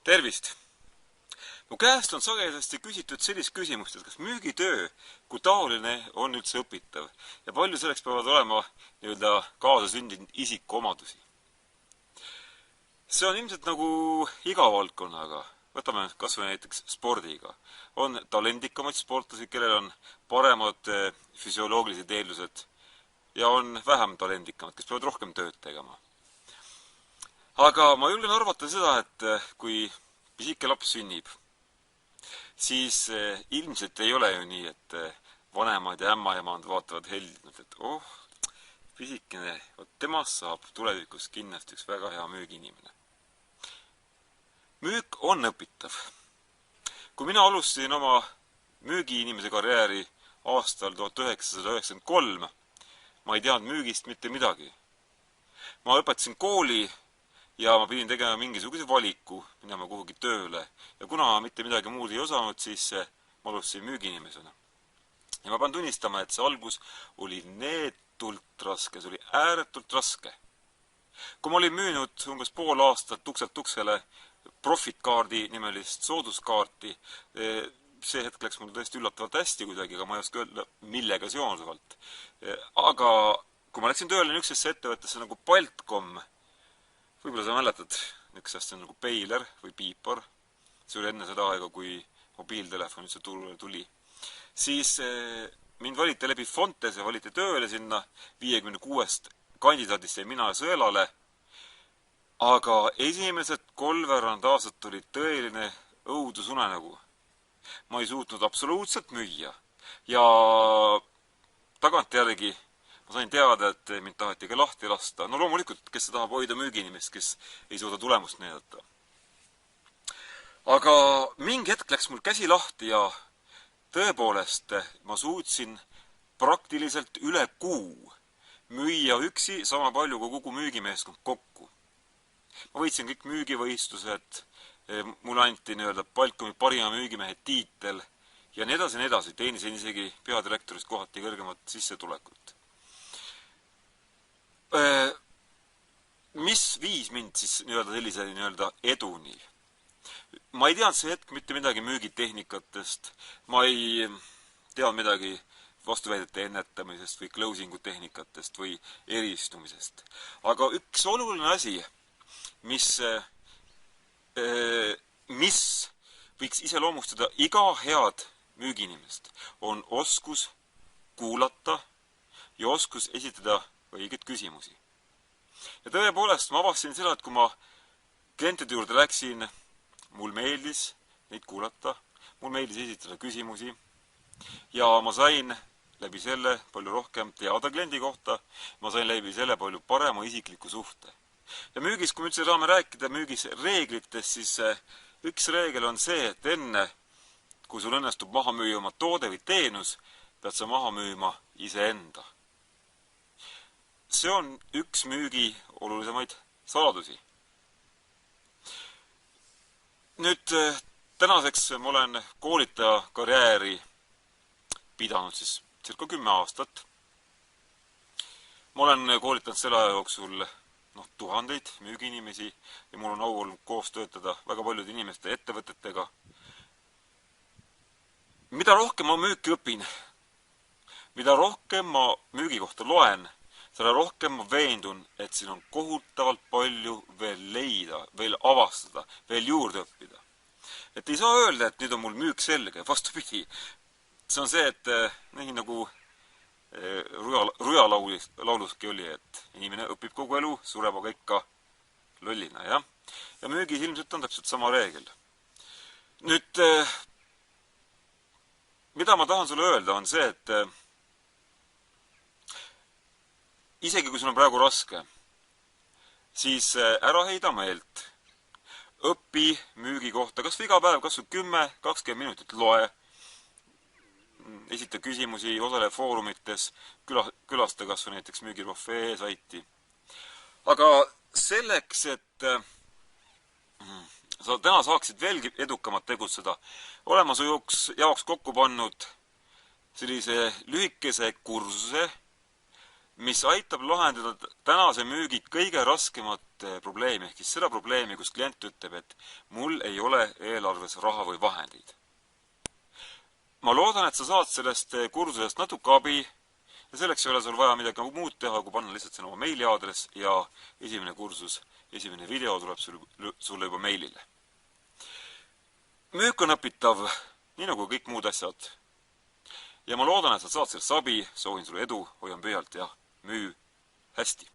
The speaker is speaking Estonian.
Tervist! Mu käest on sagedasti küsitud sellist küsimust, et kas müügitöö kui taoline on üldse õpitav ja palju selleks peavad olema kaasasündinud isikuomadusi. See on ilmselt nagu iga valdkonnaga. Võtame kas või näiteks spordiga. On talendikamaid sportlasi, kellel on paremad füsioloogilised eeldused ja on vähem talendikamad, kes peavad rohkem tööd tegema. Aga ma julgen arvata seda, et kui pisike laps sünnib, siis ilmselt ei ole ju nii, et vanemad ja ämmaemand vaatavad heldinult, et pisikene, temast saab tulevikus kindlasti üks väga hea müügiinimene. Müük on õpitav. Kui mina alustasin oma müügiinimese karjääri aastal 1993, ma ei teadnud müügist mitte midagi. Ma õpetasin kooli ja ma pidin tegema mingisuguse valiku, minema kuhugi tööle. Ja kuna mitte midagi muud ei osanud, siis ma alustasin müügiinimesena. Ja ma pean tunnistama, et see algus oli neetult raske, see oli ääretult raske. Kui ma olin müünud umbes pool aastat tukselt tuksele profitkaardi nimelist sooduskaarti, see hetk läks mul tõesti üllatavalt hästi kuidagi, aga ma ei oska öelda, millega seonduvalt. Aga kui ma läksin tööle niisugusesse ettevõttesse nagu Baltcom, võib-olla sa mäletad, niisugusest nagu Peiler või Piipar, see oli enne seda aega, kui mobiiltelefon üldse turule tuli, siis mind valiti läbi Fontes ja valiti tööle sinna 56 kandidaadist ja mina sõelale, aga esimesed 3 aastat oli tõeline õudusunenägu. Ma ei suutnud absoluutselt müüa ja tagantjärgi ma sain teada, et mind taheti ka lahti lasta. No loomulikult, kes see tahab hoida müügiinimest, kes ei suuda tulemust näidata. Aga mingi hetk läks mul käsi lahti ja tõepoolest ma suutsin praktiliselt üle kuu müüa üksi sama palju kui kogu müügimeeskond kokku. Ma võitsin kõik müügivõistlused, mulle anti Baltcomi parima müügimehe tiitel ja nii edasi, teenisin isegi peadirektorist kohati kõrgemat sissetulekut. Mis viis mind siis sellise eduni? Ma ei teadnud see hetk mitte midagi müügitehnikatest, ma ei teadnud midagi vastuväidete ennetamisest või closingu tehnikatest või eristumisest. Aga üks oluline asi, mis võiks iseloomustada iga head müügiinimest, on oskus kuulata ja oskus esitada õigeid küsimusi. Ja tõepoolest ma avastasin seda, et kui ma klientide juurde läksin, mul meeldis neid kuulata, mul meeldis esitada küsimusi ja ma sain läbi selle palju rohkem teada kliendi kohta, ma sain läbi selle palju parema isikliku suhte. Ja müügis, kui me üldse saame rääkida müügis reeglitest, siis üks reegel on see, et enne, kui sul õnnestub maha müüa oma toode või teenus, pead sa maha müüma iseenda. See on üks müügi olulisemaid saladusi. Nüüd, tänaseks ma olen koolitaja karjääri pidanud siis circa 10 aastat. Ma olen koolitanud selle aja jooksul tuhandeid müügiinimesi ja mul on au olnud koos töötada väga paljude inimeste ettevõtetega. Mida rohkem ma müüki õpin, mida rohkem ma müügi kohta loen, selle rohkem ma veendun, et siin on kohutavalt palju veel leida, veel avastada, veel juurde õppida. Et ei saa öelda, et nüüd on mul müük selge, vastupidi. See on see, et nii nagu Ruja lauluski oli, et inimene õpib kogu elu, sureb aga ikka lollina, jah? Ja müügis ilmselt on täpselt sama reegel. Nüüd, mida ma tahan sulle öelda, on see, et isegi kui sul on praegu raske, siis ära heida meelt. Õpi müügi kohta, kas või iga päev, kas või 10-20 minutit loe, esita küsimusi, osale foorumites, külasta kas või näiteks müügirofee saiti. Aga selleks, et sa täna saaksid veelgi edukamalt tegutseda, olema su jaoks kokku pannud sellise lühikese kursuse, mis aitab lahendada tänase müügi kõige raskemat probleemi, ehk siis seda probleemi, kus klient ütleb, et mul ei ole eelarves raha või vahendeid. Ma loodan, et sa saad sellest kursusest natuke abi ja selleks ei ole sul vaja midagi muud teha, kui panna lihtsalt sinna oma meiliaadress ja esimene kursus, esimene video tuleb sulle juba meilile. Müük on õpitav, nii nagu kõik muud asjad. Ja ma loodan, et sa saad sellest abi, soovin sulle edu, hoian pöialt ja müü hästi!